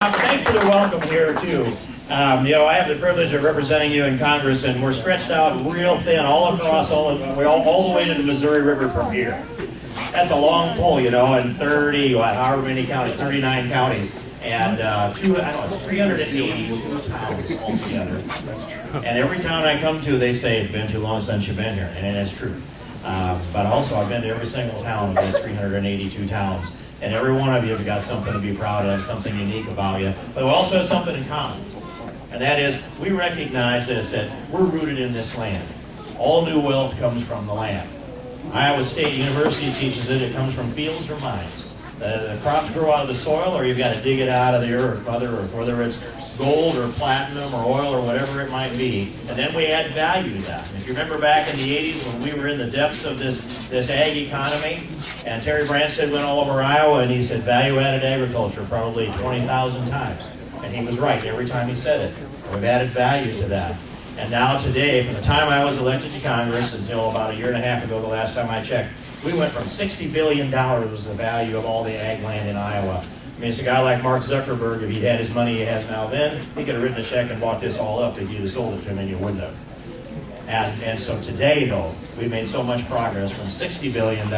Thanks for the welcome here, too. I have the privilege of representing you in Congress, and we're stretched out real thin all across, all the way to the Missouri River from here. That's a long pull, in however many counties, 39 counties, and it's 382 towns altogether. And every town I come to, they say, it's been too long since you've been here, and it's true. But also, I've been to every single town of these 382 towns. And every one of you have got something to be proud of, something unique about you. But we also have something in common. And that is, we recognize this, that we're rooted in this land. All new wealth comes from the land. Iowa State University teaches it comes from fields or mines. The crops grow out of the soil, or you've got to dig it out of the earth, Mother Earth, whether it's gold or platinum or oil or whatever it might be. And then we add value to that. And if you remember back in the 80s when we were in the depths of this ag economy, and Terry Branstad went all over Iowa and he said value-added agriculture probably 20,000 times. And he was right every time he said it. And we've added value to that. And now today, from the time I was elected to Congress until about a year and a half ago, the last time I checked, we went from $60 billion was the value of all the ag land in Iowa. I mean, it's a guy like Mark Zuckerberg, if he'd had his money he has now then, he could have written a check and bought this all up if you'd have sold it to him, and you wouldn't have. And so today, though, we've made so much progress from $60 billion,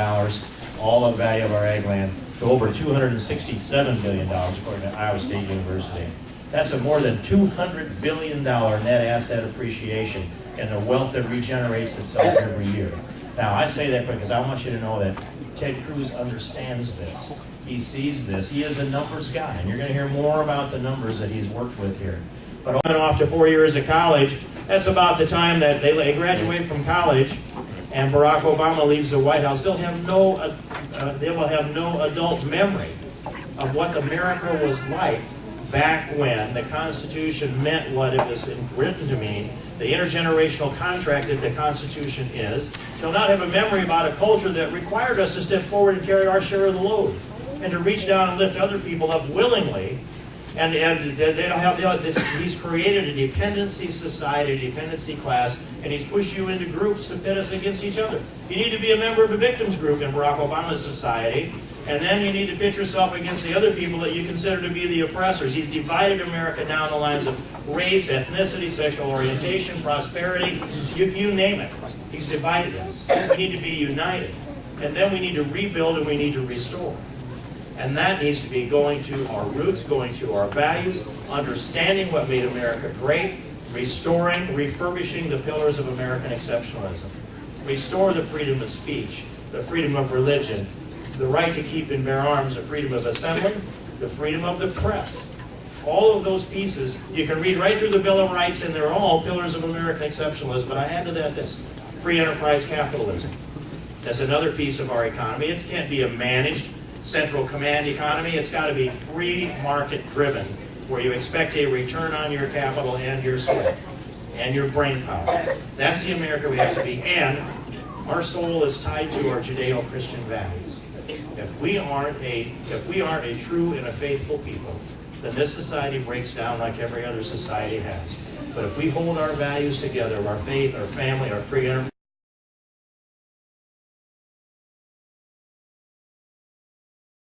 all the value of our ag land, to over $267 billion, according to Iowa State University. That's a more than $200 billion net asset appreciation in the wealth that regenerates itself every year. Now, I say that because I want you to know that Ted Cruz understands this. He sees this. He is a numbers guy, and you're going to hear more about the numbers that he's worked with here. But on and off to 4 years of college, that's about the time that they graduate from college, and Barack Obama leaves the White House. They will have no adult memory of what America was like back when the Constitution meant what it was written to mean, the intergenerational contract that the Constitution is. They'll not have a memory about a culture that required us to step forward and carry our share of the load, and to reach down and lift other people up willingly. And they don't have this. He's created a dependency society, a dependency class, and he's pushed you into groups to pit us against each other. You need to be a member of a victims group in Barack Obama's society, and then you need to pit yourself against the other people that you consider to be the oppressors. He's divided America down the lines of race, ethnicity, sexual orientation, prosperity, you name it. He's divided us. We need to be united. And then we need to rebuild and we need to restore. And that needs to be going to our roots, going to our values, understanding what made America great, restoring, refurbishing the pillars of American exceptionalism. Restore the freedom of speech, the freedom of religion, the right to keep and bear arms, the freedom of assembly, the freedom of the press. All of those pieces, you can read right through the Bill of Rights, and they're all pillars of American exceptionalism. But I add to that this: free enterprise capitalism. That's another piece of our economy. It can't be a managed central command economy. It's got to be free market driven, where you expect a return on your capital and your sweat and your brain power. That's the America we have to be. And our soul is tied to our Judeo-Christian values. If we aren't a true and a faithful people, then this society breaks down like every other society has. But if we hold our values together, our faith, our family, our free enterprise,